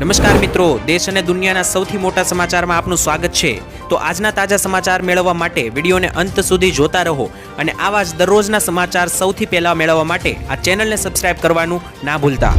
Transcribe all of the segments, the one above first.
નમસ્કાર મિત્રો, દેશ અને દુનિયાના સૌથી મોટા સમાચારમાં આપનું સ્વાગત છે। તો આજના તાજા સમાચાર મેળવવા માટે વિડીયોને અંત સુધી જોતા રહો અને આવા જ દરરોજના સમાચાર સૌથી પહેલા મેળવવા માટે આ ચેનલને સબસ્ક્રાઇબ કરવાનું ના ભૂલતા।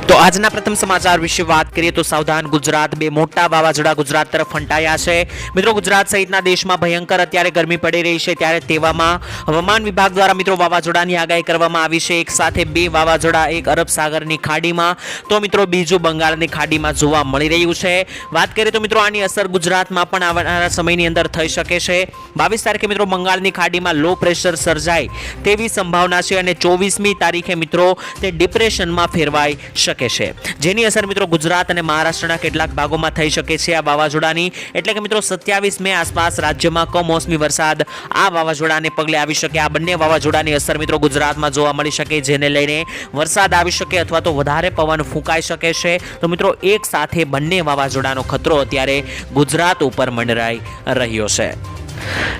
તો આજના પ્રથમ સમાચાર વિશે વાત કરીએ તો સાવધાન ગુજરાત, બે મોટા વાવાઝોડા ગુજરાત તરફ ફંટાયા છે। મિત્રો, ગુજરાત સહિતના દેશમાં ભયંકર અત્યારે ગરમી પડી રહી છે, ત્યારે તેવામાં હવામાન વિભાગ દ્વારા મિત્રો વાવાઝોડાની આગાહી કરવામાં આવી છે। એક સાથે બે વાવાઝોડા, એક અરબ સાગરની ખાડીમાં તો મિત્રો બીજું બંગાળની ખાડીમાં જોવા મળી રહ્યું છે। વાત કરીએ તો મિત્રો આની અસર ગુજરાતમાં પણ આવનારા સમયની અંદર થઈ શકે છે। 22 તારીખે મિત્રો બંગાળની ખાડીમાં લો પ્રેશર સર્જાય તેવી સંભાવના છે અને 24મી તારીખે મિત્રો તે ડિપ્રેશનમાં ફેરવાઈ શકે છે, જેની અસર મિત્રો ગુજરાત અને મહારાષ્ટ્રના કેટલાક ભાગોમાં થઈ શકે છે આ વાવાઝોડાની। એટલે કે મિત્રો 27 મે આસપાસ રાજ્યમાં કમોસમી વરસાદ આ વાવાઝોડાને પગલે આવી શકે। આ બંને વાવાઝોડાની અસર મિત્રો ગુજરાતમાં જોવા મળી શકે, જેને લઈને વરસાદ આવી શકે અથવા તો વધારે પવન ફૂંકાઈ શકે છે। તો મિત્રો એક સાથે બંને વાવાઝોડાનો ખતરો અત્યારે ગુજરાત ઉપર મંડરાઈ રહ્યો છે।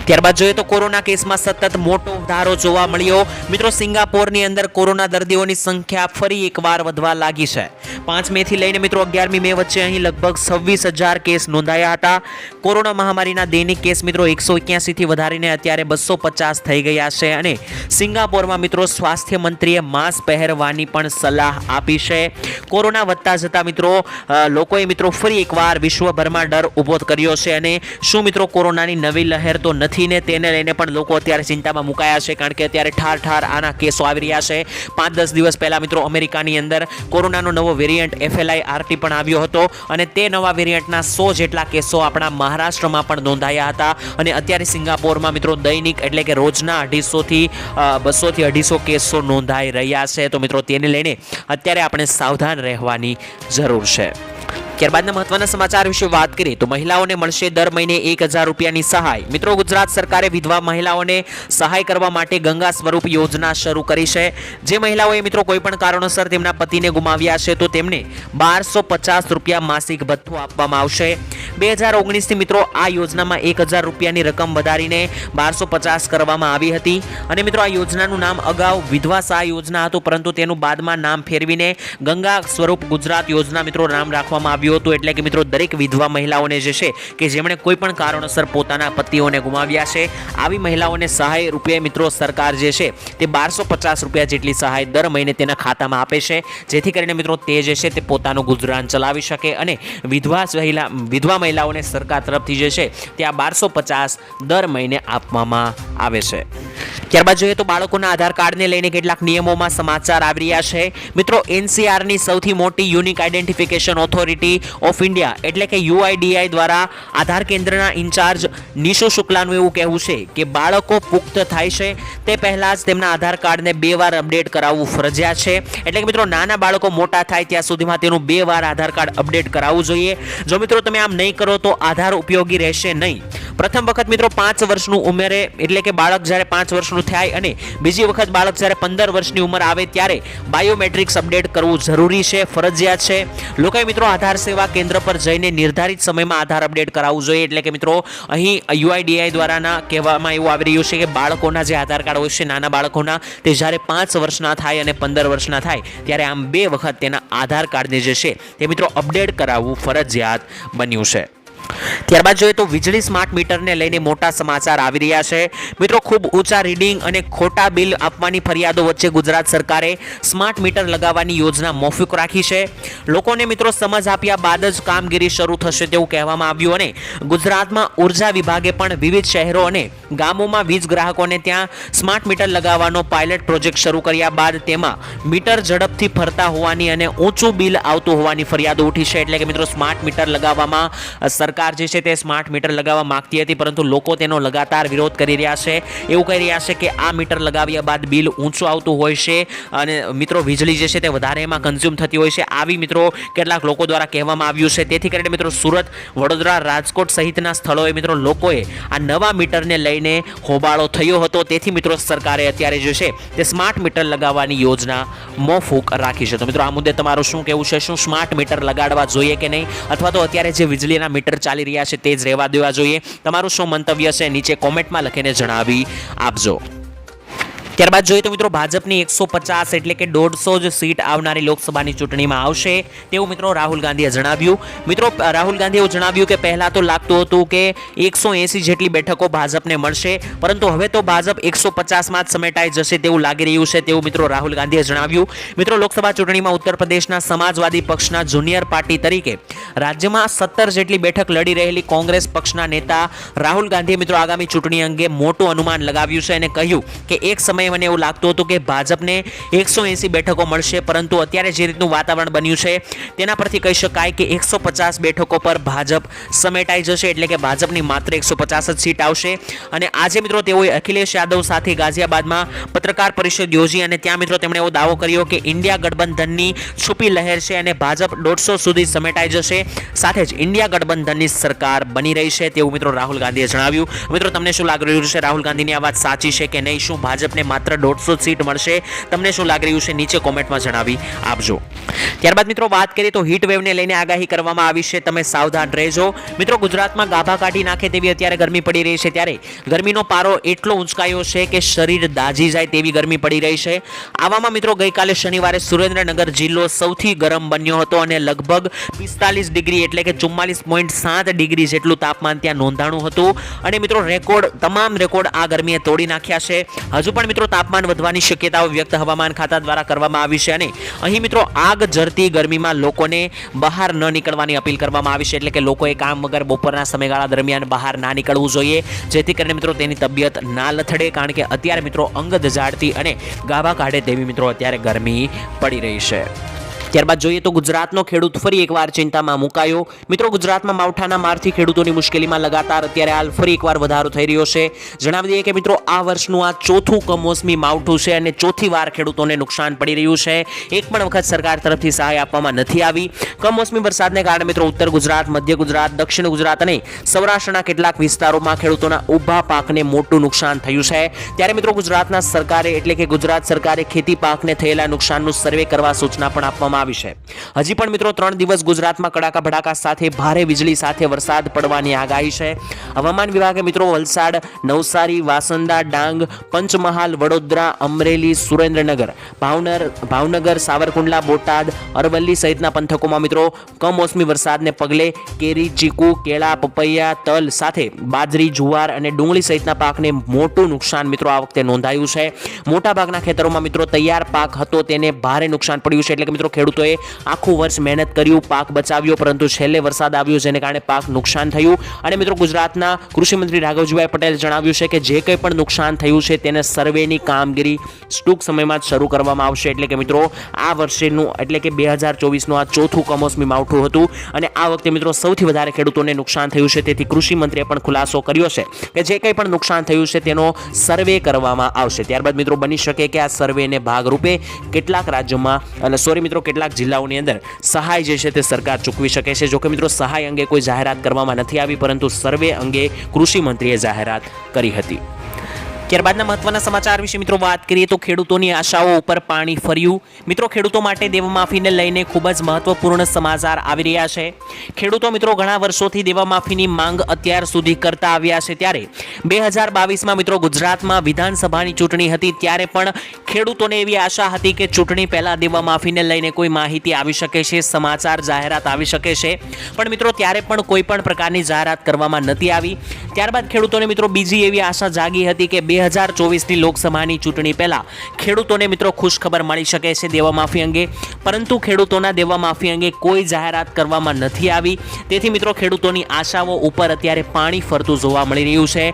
ત્યારબાદ જોઈએ તો કોરોના કેસમાં સતત મોટો વધારો જોવા મળ્યો। મિત્રો, સિંગાપોરની અંદર કોરોના દર્દીઓની સંખ્યા ફરી એકવાર વધવા લાગી છે। 5 મે થી લઈને મિત્રો 11મી મે વચ્ચે અહીં લગભગ 26,000 કેસ નોંધાયા હતા। કોરોના મહામારીના દૈનિક કેસ મિત્રો 181 થી વધારીને અત્યારે 250 થઈ ગયા છે અને સિંગાપોરમાં મિત્રો સ્વાસ્થ્ય મંત્રીએ માસ્ક પહેરવાની પણ સલાહ આપી છે। કોરોના વધતા જતા મિત્રો લોકોએ મિત્રો ફરી એકવાર વિશ્વભરમાં ડર ઊભો કર્યો છે અને શું મિત્રો કોરોનાની નવી લહેર તો નથી ને, તેને લઈને પણ લોકો અત્યારે ચિંતામાં મુકાયા છે, કારણ કે અત્યારે ઠાર ઠાર આના કેસો આવી રહ્યા છે। 5-10 દિવસ પહેલા મિત્રો અમેરિકાની અંદર કોરોનાનો નવો વેરિયન્ટ FLIRT પણ આવ્યો હતો અને તે નવા વેરિયન્ટના 100 જેટલા કેસો આપણા મહારાષ્ટ્રમાં પણ નોંધાયા હતા અને અત્યારે સિંગાપોરમાં મિત્રો દૈનિક એટલે કે રોજના 200 થી 250 કેસો નોંધાઈ રહ્યા છે। તો મિત્રો તેને લઈને અત્યારે આપણે સાવધાન રહેવાની જરૂર છે। ત્યારબાદના મહત્વના સમાચાર વિશે વાત કરીએ તો મહિલાઓને મળશે દર મહિને 1,000 રૂપિયાની સહાય। મિત્રો, ગુજરાત સરકારે વિધવા મહિલાઓને સહાય કરવા માટે ગંગા સ્વરૂપ યોજના શરૂ કરી છે। જે મહિલાઓએ મિત્રો કોઈ પણ કારણોસર તેમના પતિને ગુમાવ્યા છે તો તેમને 1250 રૂપિયા માસિક ભથ્થું આપવામાં આવશે। 2019 થી મિત્રો આ યોજનામાં 1,000 રૂપિયાની રકમ વધારીને 1250 કરવામાં આવી હતી અને મિત્રો આ યોજનાનું નામ અગાઉ વિધવા સહાય યોજના હતું, પરંતુ તેનું બાદમાં નામ ફેરવીને ગંગા સ્વરૂપ ગુજરાત યોજના મિત્રો નામ રાખવામાં આવ્યું હતું। એટલે કે મિત્રો દરેક વિધવા મહિલાઓને જે છે કે જેમણે કોઈ પણ કારણોસર પોતાના પતિઓને ગુમાવ્યા છે, આવી મહિલાઓને સહાય રૂપે મિત્રો સરકાર જે છે તે 1250 રૂપિયા જેટલી સહાય દર મહિને તેના ખાતામાં આપે છે, જેથી કરીને મિત્રો તે જે છે તે પોતાનું ગુજરાન ચલાવી શકે અને વિધવા મહિલાઓને સરકાર તરફથી જે છે તે આ 1250 દર મહિને આપવામાં આવે છે। ત્યારબાદ જોઈએ તો બાળકોના આધાર કાર્ડને લઈને કેટલાક નિયમોમાં સમાચાર આવી રહ્યા છે। મિત્રો, NCRની સૌથી મોટી unique identification authority of India એટલે કે UIDI દ્વારા આધાર કેન્દ્રના ઇન્ચાર્જ નિશુ શુક્લાનું એવું કહેવું છે કે બાળકો પુખ્ત થાય છે તે પહેલા જ તેમના આધાર કાર્ડને 2 વાર અપડેટ કરાવવું ફરજિયાત છે। એટલે કે મિત્રો નાના બાળકો મોટા થાય ત્યાં સુધીમાં તેનું 2 વાર આધાર કાર્ડ અપડેટ કરાવવું જોઈએ। જો મિત્રો તમે આમ નહીં કરો તો આધાર ઉપયોગી રહેશે નહીં। પ્રથમ વખત મિત્રો 5 વર્ષનું ઉંમરે એટલે કે બાળક જ્યારે 5 વર્ષનું થાય અને બીજી વખત બાળક જ્યારે 15 વર્ષની ઉંમર આવે ત્યારે બાયોમેટ્રિક્સ અપડેટ કરવું જરૂરી છે, ફરજિયાત છે। લોકોએ મિત્રો આધાર સેવા કેન્દ્ર પર જઈને નિર્ધારિત સમયમાં આધાર અપડેટ કરાવવું જોઈએ। એટલે કે મિત્રો અહીં UIDI દ્વારાના કહેવામાં એવું આવી રહ્યું છે કે બાળકોના જે આધાર કાર્ડ હોય છે નાના બાળકોના, તે જ્યારે 5 વર્ષના થાય અને 15 વર્ષના થાય ત્યારે આમ 2 વખત તેના આધાર કાર્ડને જે છે તે મિત્રો અપડેટ કરાવવું ફરજિયાત બન્યું છે। ત્યારબાદ જોઈએ તો વીજળી સ્માર્ટ મીટરને લઈને મોટા સમાચાર આવી રહ્યા છે। મિત્રો, ખૂબ ઊંચા રીડિંગ અને ખોટા બિલ આપવાની ફરિયાદો વચ્ચે ગુજરાત સરકારે સ્માર્ટ મીટર લગાવવાની યોજના મોકૂફ રાખી છે। લોકોને મિત્રો સમજ આપ્યા બાદ જ કામગીરી શરૂ થશે તેવું કહેવામાં આવ્યું અને ગુજરાતમાં ઉર્જા વિભાગે પણ વિવિધ શહેરો અને ગામોમાં વીજ ગ્રાહકોને ત્યાં સ્માર્ટ મીટર લગાવવાનો પાયલટ પ્રોજેક્ટ શરૂ કર્યા બાદ તેમાં મીટર ઝડપથી ફરતા હોવાની અને ઊંચું બિલ આવતું હોવાની ફરિયાદો ઉઠી છે। એટલે કે મિત્રો સ્માર્ટ મીટર લગાવવામાં સરકાર જે છે તે સ્માર્ટ મીટર લગાવવા માંગતી હતી, પરંતુ લોકો તેનો લગાતાર વિરોધ કરી રહ્યા છે। એવું કહી રહ્યા છે કે આ મીટર લગાવ્યા બાદ બિલ ઊંચું આવતું હોય છે અને મિત્રો વીજળી જે છે તે વધારે એમાં કન્ઝ્યુમ થતી હોય છે, આવી મિત્રો કેટલાક લોકો દ્વારા કહેવામાં આવ્યું છે। તેથી કરીને મિત્રો સુરત, વડોદરા, રાજકોટ સહિતના સ્થળોએ મિત્રો લોકોએ આ નવા મીટરને લઈને હોબાળો થયો હતો। તેથી મિત્રો સરકારે અત્યારે જે છે તે સ્માર્ટ મીટર લગાવવાની યોજના મોકૂફ રાખી છે। તો મિત્રો આ મુદ્દે તમારું શું કહેવું છે? શું સ્માર્ટ મીટર લગાડવા જોઈએ કે નહીં, અથવા તો અત્યારે જે વીજળીના મીટર ચાલી રહ્યા છે તે જ રહેવા દેવા જોઈએ? તમારું શું મંતવ્ય છે નીચે કોમેન્ટમાં લખીને જણાવી આપજો। ત્યારબાદ જોઈએ તો મિત્રો ભાજપની 150 એટલે કે 150 જ સીટ આવનારી લોકસભાની ચૂંટણીમાં આવશે તેવું મિત્રો રાહુલ ગાંધીએ જણાવ્યું. મિત્રો રાહુલ ગાંધીએ એવું જણાવ્યું કે પહેલા તો લાગતું હતું કે 180 જેટલી બેઠકો ભાજપને મળશે, પરંતુ હવે તો ભાજપ 150માં જ સમેટાઈ જશે તેવું લાગી રહ્યું છે તેવું મિત્રો રાહુલ ગાંધીએ જણાવ્યું. મિત્રો લોકસભા ચૂંટણીમાં ઉત્તર પ્રદેશના સમાજવાદી પક્ષના જુનિયર પાર્ટી તરીકે રાજ્યમાં 17 જેટલી બેઠક લડી રહેલી કોંગ્રેસ પક્ષના નેતા રાહુલ ગાંધીએ મિત્રો આગામી ચૂંટણી અંગે મોટું અનુમાન લગાવ્યું છે અને કહ્યું કે એક સમયે મને એવું લાગતું હતું કે ભાજપને 180 બેઠકો મળશે, પરંતુ અત્યારે જે રીતનું વાતાવરણ બન્યું છે તેના પરથી કહી શકાય કે 150 બેઠકો પર ભાજપ સમેટાઈ જશે, એટલે કે ભાજપની માત્ર 150 જ સીટ આવશે. અને આજે મિત્રો તેઓએ અખિલેશ યાદવ સાથે ગાઝિયાબાદમાં પત્રકાર પરિષદ યોજી અને ત્યાં મિત્રો તેમણે એવો દાવો કર્યો કે ઇન્ડિયા ગઠબંધનની છુપી લહેર છે અને ભાજપ 150 સુધી સમેટાઈ જશે, સાથે જ ઇન્ડિયા ગઠબંધનની સરકાર બની રહી છે તેવું મિત્રો રાહુલ ગાંધીએ જણાવ્યું. મિત્રો તમને શું લાગી રહ્યું છે, રાહુલ ગાંધીની આ વાત સાચી છે કે નહીં? શું ભાજપને માત્ર 150 સીટ મળશે? તમને શું લાગી રહ્યું છે નીચે કોમેન્ટમાં જણાવી આપજો. ત્યારબાદ મિત્રો વાત કરીએ તો હીટ વેવને લઈને આગાહી કરવામાં આવી છે, તમે સાવધાન રહેજો. મિત્રો ગુજરાતમાં ગાભા કાઢી નાખે તેવી અત્યારે ગરમી પડી રહી છે, ત્યારે ગરમીનો પારો એટલો ઊંચકાયો છે કે શરીર દાઝી જાય તેવી ગરમી પડી રહી છે. આવામાં મિત્રો ગઈકાલે શનિવારે સુરેન્દ્રનગર જિલ્લો સૌથી ગરમ બન્યો હતો અને લગભગ 45 ડિગ્રી એટલે કે 44.7 ડિગ્રી જેટલું તાપમાન ત્યાં નોંધાણું હતું. અને મિત્રો તમામ રેકોર્ડ આ ગરમીએ તોડી નાખ્યા છે. હજુ પણ મિત્રો તાપમાન વધવાની શક્યતાઓ વ્યક્ત હવામાન ખાતા દ્વારા કરવામાં આવી છે અને અહીં મિત્રો આગ ઝરતી ગરમીમાં લોકોને બહાર ન નીકળવાની અપીલ કરવામાં આવી છે, એટલે કે લોકોએ કામ વગર બપોરના સમયગાળા દરમિયાન બહાર ના નીકળવું જોઈએ, જેથી કરીને મિત્રો તેની તબિયત ના લથડે, કારણ કે અત્યારે મિત્રો અંગ દઝાડતી અને ગાભા કાઢે તેવી મિત્રો અત્યારે ગરમી પડી રહી છે. ત્યારબાદ જોઈએ તો ગુજરાતનો ખેડૂત ફરી એકવાર ચિંતામાં મુકાયો. મિત્રો ગુજરાતમાં માવઠાના મારથી ખેડૂતોની મુશ્કેલીમાં લગાતાર અત્યારે હાલ ફરી એકવાર વધારો થઈ રહ્યો છે. જણાવી દઈએ કે મિત્રો આ વર્ષનું આ ચોથું કમોસમી માવઠું છે અને ચોથી વાર ખેડૂતોને નુકસાન પડી રહ્યું છે. એક પણ વખત સરકાર તરફથી સહાય આપવામાં નથી આવી. કમોસમી વરસાદને કારણે મિત્રો ઉત્તર ગુજરાત, મધ્ય ગુજરાત, દક્ષિણ ગુજરાત અને સૌરાષ્ટ્રના કેટલાક વિસ્તારોમાં ખેડૂતોના ઊભા પાકને મોટું નુકસાન થયું છે. ત્યારે મિત્રો ગુજરાતના સરકારે એટલે કે ગુજરાત સરકારે ખેતી પાકને થયેલા નુકસાનનું સર્વે કરવા સૂચના પણ આપવામાં આવી છે. હજી પણ મિત્રો 3 દિવસ ગુજરાતમાં કડાકા ભડાકા સાથે ભારે વીજળી સાથે વરસાદ પડવાની આગાહી છે. હવામાન વિભાગે મિત્રો વલસાડ, નવસારી, વાસંદા, ડાંગ, પંચમહાલ, વડોદરા, અમરેલી, સુરેન્દ્રનગર, ભાવનગર, સાવરકુંડલા, બોટાદ, અરવલ્લી સહિતના પંથકોમાં મિત્રો કમોસમી વરસાદને પગલે કેરી, ચીકુ, કેળા, પપૈયા, તલ સાથે બાજરી, જુવાર અને ડુંગળી સહિતના પાકને મોટું નુકસાન મિત્રો આ વખતે નોંધાયું છે. મોટાભાગના ખેતરોમાં મિત્રો તૈયાર પાક હતો તેને ભારે નુકસાન પડ્યું છે, એટલે કે મિત્રો ખેડૂતોએ આખું વર્ષ મહેનત કર્યું, પાક બચાવ્યો, પરંતુ છેલ્લે વરસાદ આવ્યો જેને કારણે પાક નુકસાન થયું. અને મિત્રો ગુજરાતના કૃષિમંત્રી રાઘવજીભાઈ પટેલે જણાવ્યું છે કે જે કંઈ પણ નુકસાન થયું છે તેને સર્વેની કામગીરી ટૂંક સમયમાં જ શરૂ કરવામાં આવશે. એટલે કે મિત્રો આ વર્ષેનું એટલે કે 2024નું આ ચોથું કમોસમી માવઠું હતું અને આ વખતે મિત્રો સૌથી વધારે ખેડૂતોને નુકસાન થયું છે. તેથી કૃષિમંત્રીએ પણ ખુલાસો કર્યો છે કે જે કંઈ પણ નુકસાન થયું છે તેનો સર્વે કરવામાં આવશે. ત્યારબાદ મિત્રો બની શકે કે આ સર્વેને ભાગરૂપે કેટલાક રાજ્યોમાં અને કેટલાક જિલ્લાઓની અંદર સહાય જે છે તે સરકાર ચૂકવી શકે છે. જોકે મિત્રો સહાય અંગે કોઈ જાહેરાત કરવામાં નથી આવી, પરંતુ સર્વે અંગે કૃષિ મંત્રીએ જાહેરાત કરી હતી. ત્યારબાદના મહત્વના સમાચાર વિશે મિત્રો વાત કરીએ તો ખેડૂતોની આશાઓ ઉપર પાણી ફર્યું. મિત્રો ખેડૂતો માટે દેવામાફીને લઈને ખૂબ જ મહત્વપૂર્ણ સમાચાર આવી રહ્યા છે. ખેડૂતો મિત્રો ઘણા વર્ષોથી દેવામાફીની માંગ અત્યાર સુધી કરતા આવ્યા છે, ત્યારે 2022માં મિત્રો ગુજરાતમાં વિધાનસભાની ચૂંટણી હતી ત્યારે પણ ખેડૂતોને એવી આશા હતી કે ચૂંટણી પહેલા દેવામાફીને લઈને કોઈ માહિતી આવી શકે છે, સમાચાર જાહેરાત આવી શકે છે, પણ મિત્રો ત્યારે પણ કોઈ પણ પ્રકારની જાહેરાત કરવામાં નથી આવી. ત્યારબાદ ખેડૂતોને મિત્રો બીજી એવી આશા જાગી હતી કે 2024ની લોકસભાની ચૂંટણી પહેલા ખેડૂતોને મિત્રો ખુશખબર મળી શકે છે દેવામાફી અંગે, પરંતુ ખેડૂતોના દેવામાફી અંગે કોઈ જાહેરાત કરવામાં નથી આવી. તેથી મિત્રો ખેડૂતોની આશાઓ ઉપર અત્યારે પાણી ફરતું જોવા મળી રહ્યું છે.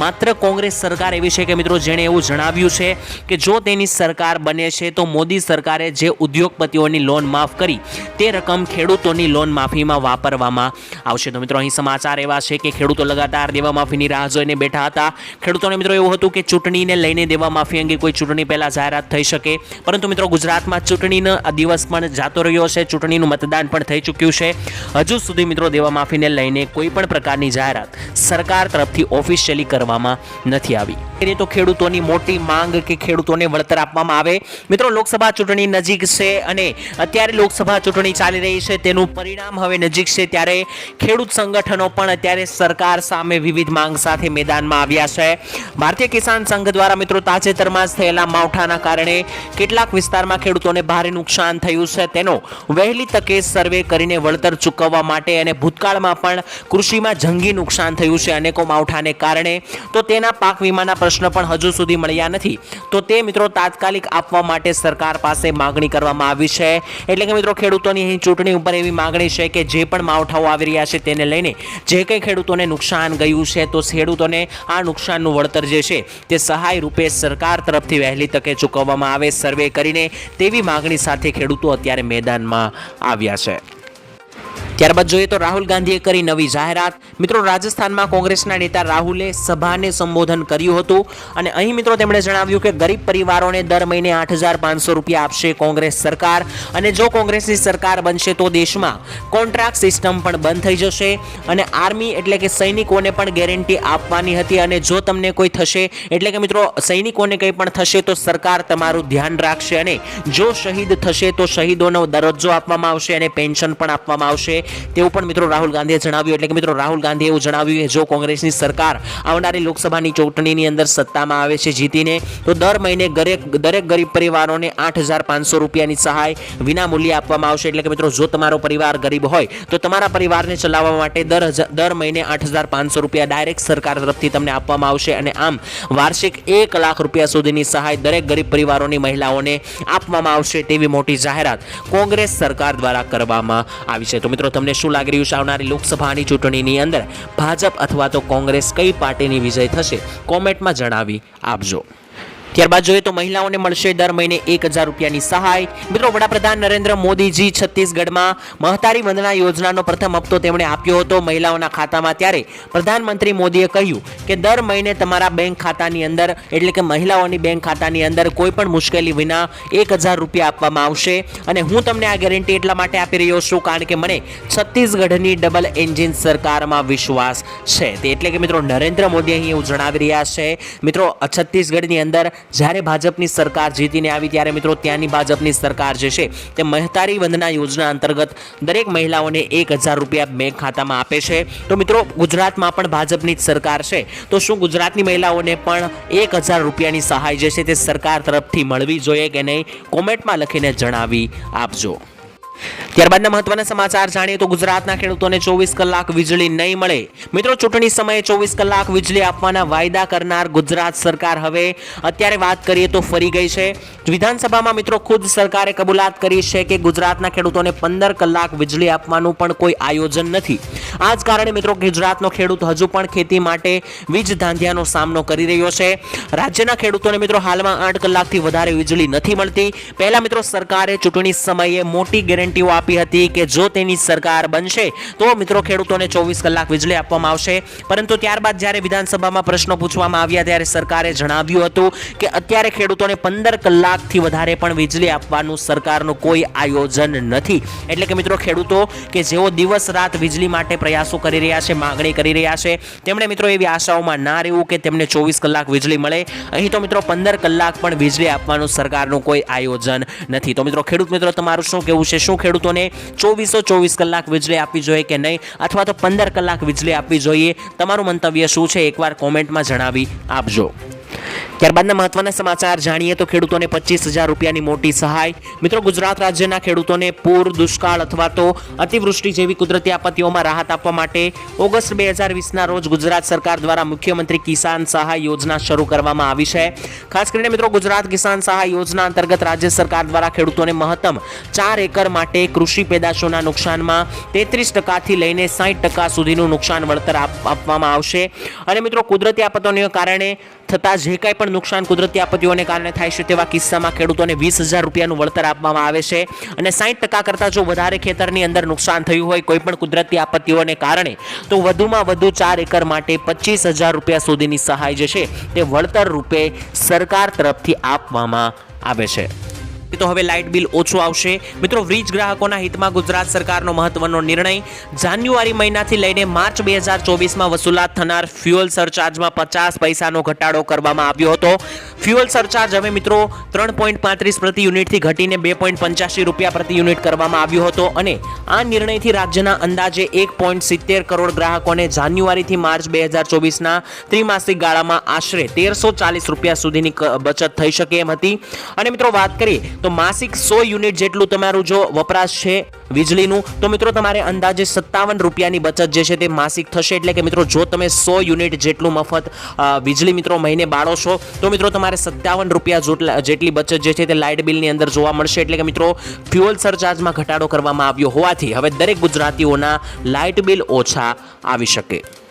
માત્ર કોંગ્રેસ સરકાર એવી છે કે મિત્રો જેણે એવું જણાવ્યું છે કે જો તેની સરકાર બને છે તો મોદી સરકારે જે ઉદ્યોગપતિઓની લોન માફ કરી તે રકમ ખેડૂતોની લોન માફીમાં વાપરવામાં આવશે. તો મિત્રો અહીં સમાચાર એવા છે કે ખેડૂતો લગાતાર દેવામાફીની રાહ જોઈને બેઠા હતા. ખેડૂતોને મિત્રો એવું હતું કે ચૂંટણીને લઈને દેવામાફી અંગે કોઈ ચૂંટણી પહેલા જાહેરાત થઈ શકે, પરંતુ મિત્રો ગુજરાતમાં ચૂંટણીનો દિવસ પણ જાતો રહ્યો છે, ચૂંટણીનું મતદાન પણ થઈ ચૂક્યું છે. હજુ સુધી મિત્રો દેવામાફીને લઈને કોઈ પણ પ્રકારની જાહેરાત સરકાર તરફથી ઓફિશિયલી કરવામાં નથી આવી. તો ખેડૂતોની મોટી માંગ કે ખેડૂતોને વળતર આપવામાં આવે. મિત્રો લોકસભા ચૂંટણી નજીક છે અને અત્યારે લોકસભા ચૂંટણી ચાલી રહી છે, તેનું પરિણામ હવે નજીક છે, ત્યારે ખેડૂત સંગઠનો પણ અત્યારે સરકાર સામે વિવિધ માંગ સાથે મેદાનમાં આવ્યા છે. ભારતીય કિસાન સંઘ દ્વારા મિત્રો તાજેતરમાં જ થયેલા માવઠાના કારણે કેટલાક વિસ્તારમાં ખેડૂતોને ભારે નુકસાન થયું છે, તેનો વહેલી તકે સર્વે કરીને વળતર ચૂકવવા માટે અને ભૂતકાળમાં પણ કૃષિમાં જંગી નુકસાન થયું છે અનેકો માવઠાને કારણે, તો તેના પાક વીમાના પ્રશ્ન પણ હજુ સુધી મળ્યા નથી, તો તે મિત્રો તાત્કાલિક આપવા માટે સરકાર પાસે માગણી કરવામાં આવી છે. એટલે કે મિત્રો ખેડૂતોની અહીં ચૂંટણી ઉપર એવી માગણી છે કે જે પણ માવઠાઓ આવી રહ્યા છે તેને લઈને જે કંઈ ખેડૂતોને નુકસાન ગયું છે તો ખેડૂતોને આ નુકસાનનું વળતર જે છે તે સહાય રૂપે સરકાર તરફથી વહેલી તકે ચૂકવવામાં આવે સર્વે કરીને, તેવી માગણી સાથે ખેડૂતો અત્યારે મેદાનમાં આવ્યા છે. ત્યારબાદ જોઈએ તો રાહુલ ગાંધીએ કરી નવી જાહેરાત. મિત્રો રાજસ્થાનમાં કોંગ્રેસના નેતા રાહુલે સભાને સંબોધન કર્યું હતું અને અહીં મિત્રો તેમણે જણાવ્યું કે ગરીબ પરિવારોને દર મહિને 8,500 રૂપિયા આપશે કોંગ્રેસ સરકાર, અને જો કોંગ્રેસની સરકાર બનશે તો દેશમાં કોન્ટ્રાક્ટ સિસ્ટમ પણ બંધ થઈ જશે અને આર્મી એટલે કે સૈનિકોને પણ ગેરંટી આપવાની હતી, અને જો તમને કોઈ થશે એટલે કે મિત્રો સૈનિકોને કંઈ પણ થશે તો સરકાર તમારું ધ્યાન રાખશે, અને જો શહીદ થશે તો શહીદોનો દરજ્જો આપવામાં આવશે અને પેન્શન પણ આપવામાં આવશે, તેવું પણ મિત્રો રાહુલ ગાંધીએ જણાવ્યું. એટલે કે મિત્રો રાહુલ ગાંધીએ એવું જણાવ્યું કે જો કોંગ્રેસની સરકાર આવનારી લોકસભાની ચૂંટણીની અંદર સત્તામાં આવે છે જીતીને, તો દર મહિને દરેક ગરીબ પરિવારોને 8,500 રૂપિયાની સહાય વિના મૂલ્યે આપવામાં આવશે. એટલે કે મિત્રો જો તમારો પરિવાર ગરીબ હોય તો તમારા પરિવારને ચલાવવા માટે દર મહિને 8,500 રૂપિયા ડાયરેક્ટ સરકાર તરફથી તમને આપવામાં આવશે, અને આમ વાર્ષિક 1 લાખ રૂપિયા સુધીની સહાય દરેક ગરીબ પરિવારોની મહિલાઓને આપવામાં આવશે, તેવી મોટી જાહેરાત કોંગ્રેસ સરકાર દ્વારા કરવામાં આવી છે. તો મિત્રો તમને શું લાગી રહ્યું છે આવનારી લોકસભાની ચૂંટણીની અંદર ભાજપ અથવા તો કોંગ્રેસ કઈ પાર્ટીની વિજય થશે? કોમેન્ટમાં જણાવી આપજો. ત્યારબાદ જોઈએ તો મહિલાઓને મળશે દર મહિને 1,000 રૂપિયાની સહાય. મિત્રો વડાપ્રધાન નરેન્દ્ર મોદીજી છત્તીસગઢમાં મહતારી વંદના યોજનાનો પ્રથમ હપ્તો તેમણે આપ્યો હતો મહિલાઓના ખાતામાં, ત્યારે પ્રધાનમંત્રી મોદીએ કહ્યું કે દર મહિને તમારા બેંક ખાતાની અંદર એટલે કે મહિલાઓની બેંક ખાતાની અંદર કોઈ પણ મુશ્કેલી વિના 1,000 રૂપિયા આપવામાં આવશે, અને હું તમને આ ગેરંટી એટલા માટે આપી રહ્યો છું કારણ કે મને છત્તીસગઢની ડબલ એન્જિન સરકારમાં વિશ્વાસ છે. એટલે કે મિત્રો નરેન્દ્ર મોદી અહીં એવું જણાવી રહ્યા છે. મિત્રો છત્તીસગઢની અંદર જ્યારે ભાજપની સરકાર જીતીને આવી ત્યારે મિત્રો ત્યાંની ભાજપની સરકાર જે છે તે મહતારી વંદના યોજના અંતર્ગત દરેક મહિલાઓને 1,000 રૂપિયા બેંક ખાતામાં આપે છે. તો મિત્રો ગુજરાતમાં પણ ભાજપની જ સરકાર છે, તો શું ગુજરાતની મહિલાઓને પણ 1,000 રૂપિયાની સહાય જે છે તે સરકાર તરફથી મળવી જોઈએ કે નહીં? કોમેન્ટમાં લખીને જણાવી આપજો. ત્યારબાદના મહત્વના સમાચાર જાણીએ તો ગુજરાતના ખેડૂતોને 24 કલાક વીજળી નહીં મળે. મિત્રો ચૂંટણી સમયે 24 કલાક વીજળી આપવાના વાયદા કરનાર ગુજરાત સરકાર હવે અત્યારે વાત કરીએ તો ફરી ગઈ છે. વિધાનસભામાં મિત્રો ખુદ સરકારે કબૂલાત કરી છે કે ગુજરાતના ખેડૂતોને 15 કલાક વીજળી આપવાનું પણ કોઈ આયોજન નથી. આ જ કારણે મિત્રો ગુજરાતનો ખેડૂત હજુ પણ ખેતી માટે વીજ ધાંધિયાનો સામનો કરી રહ્યો છે. રાજ્યના ખેડૂતોને મિત્રો હાલમાં 8 કલાકથી વધારે વીજળી નથી મળતી. પહેલા મિત્રો સરકારે ચૂંટણી સમયે મોટી ગેરંટીઓ આપી હતી કે જો તેની સરકાર બનશે તો મિત્રો ખેડૂતોને 24 કલાક વીજળી આપવામાં આવશે, પરંતુ ત્યારબાદ જ્યારે વિધાનસભામાં પ્રશ્નો પૂછવામાં આવ્યા ત્યારે સરકારે જણાવ્યું હતું કે અત્યારે ખેડૂતોને 15 કલાકથી વધારે પણ વીજળી આપવાનું સરકારનું કોઈ આયોજન નથી. એટલે કે મિત્રો ખેડૂતો કે જેઓ દિવસ રાત વીજળી માટે પ્રયાસો કરી રહ્યા છે, માગણી કરી રહ્યા છે, તેમણે મિત્રો એવી આશાઓમાં ના રહેવું કે તેમને 24 કલાક વીજળી મળે. અહીં તો મિત્રો 15 કલાક પણ વીજળી આપવાનું સરકારનું કોઈ આયોજન નથી. તો મિત્રો ખેડૂત મિત્રો તમારું શું કહેવું છે? શું ખેડૂતોને 24 કલાક વીજળી આપવી જોઈએ કે નહીં, અથવા તો 15 કલાક વીજળી આપવી જોઈએ? તમારું મંતવ્ય શું છે એકવાર કોમેન્ટમાં જણાવી આપજો. ત્યારબાદના મહત્વના સમાચાર જાણીએ તો ખેડૂતોને 25,000 રૂપિયાની મોટી સહાય. મિત્રો ગુજરાત રાજ્યના ખેડૂતોને પૂર, દુષ્કાળ અથવા તો અતિવૃષ્ટિ જેવી કુદરતી આપત્તિઓમાં રાહત આપવા માટે ઓગસ્ટ 2020ના રોજ ગુજરાત સરકાર દ્વારા મુખ્યમંત્રી કિસાન સહાય યોજના શરૂ કરવામાં આવી છે. ખાસ કરીને મિત્રો ગુજરાત કિસાન સહાય યોજના અંતર્ગત રાજ્ય સરકાર દ્વારા ખેડૂતોને મહત્તમ 4 એકર માટે કૃષિ પેદાશોના નુકસાનમાં 33% લઈને 60% સુધીનું નુકસાન વળતર આપવામાં આવશે. અને મિત્રો કુદરતી આપત્તિઓને કારણે થતા જે કંઈ પણ નુકસાન કુદરતી આપત્તિઓને કારણે થાય છે તેવા કિસ્સામાં ખેડૂતોને 20,000 રૂપિયાનું વળતર આપવામાં આવે છે. અને 60% કરતાં જો વધારે ખેતરની અંદર નુકસાન થયું હોય કોઈ પણ કુદરતી આપત્તિઓને કારણે તો વધુમાં વધુ 4 એકર માટે 25,000 રૂપિયા સુધીની સહાય જે છે તે વળતર રૂપે સરકાર તરફથી આપવામાં આવે છે. તો હવે લાઇટ બિલ ઓછું આવશે। મિત્રો વીજ ગ્રાહકોના હિતમાં ગુજરાત સરકારનો મહત્વનો નિર્ણય। જાન્યુઆરી મહિનાથી લઈને માર્ચ 2024માં વસૂલાત થનાર ફ્યુઅલ સરચાર્જમાં 50 પૈસાનો ઘટાડો કરવામાં આવ્યો હતો। ફ્યુઅલ સરચાર્જ હવે મિત્રો 3.35 પ્રતિ યુનિટથી ઘટીને 2.85 રૂપિયા પ્રતિ યુનિટ કરવામાં આવ્યો હતો અને આ નિર્ણયથી રાજ્યના અંદાજે 1.70 કરોડ ગ્રાહકોને જાન્યુઆરીથી માર્ચ 2024ના ત્રિમાસિક ગાળામાં આશરે 1340 રૂપિયા સુધીની બચત થઈ શકે એમ હતી। અને મિત્રો વાત કરીએ તો માસિક 100 યુનિટ જેટલું તમારું જો વપરાશ છે વીજળીનું તો મિત્રો તમારે અંદાજે 57 રૂપિયાની બચત જે છે તે માસિક થશે। એટલે કે મિત્રો જો તમે 100 યુનિટ જેટલું મફત વીજળી મિત્રો મહિને બાળો છો તો મિત્રો તમારે 57 રૂપિયા જેટલી બચત જે છે તે લાઇટ બિલની અંદર જોવા મળશે। એટલે કે મિત્રો ફ્યુઅલ સરચાર્જમાં ઘટાડો કરવામાં આવ્યો હોવાથી હવે દરેક ગુજરાતીઓના લાઇટ બિલ ઓછા આવી શકે।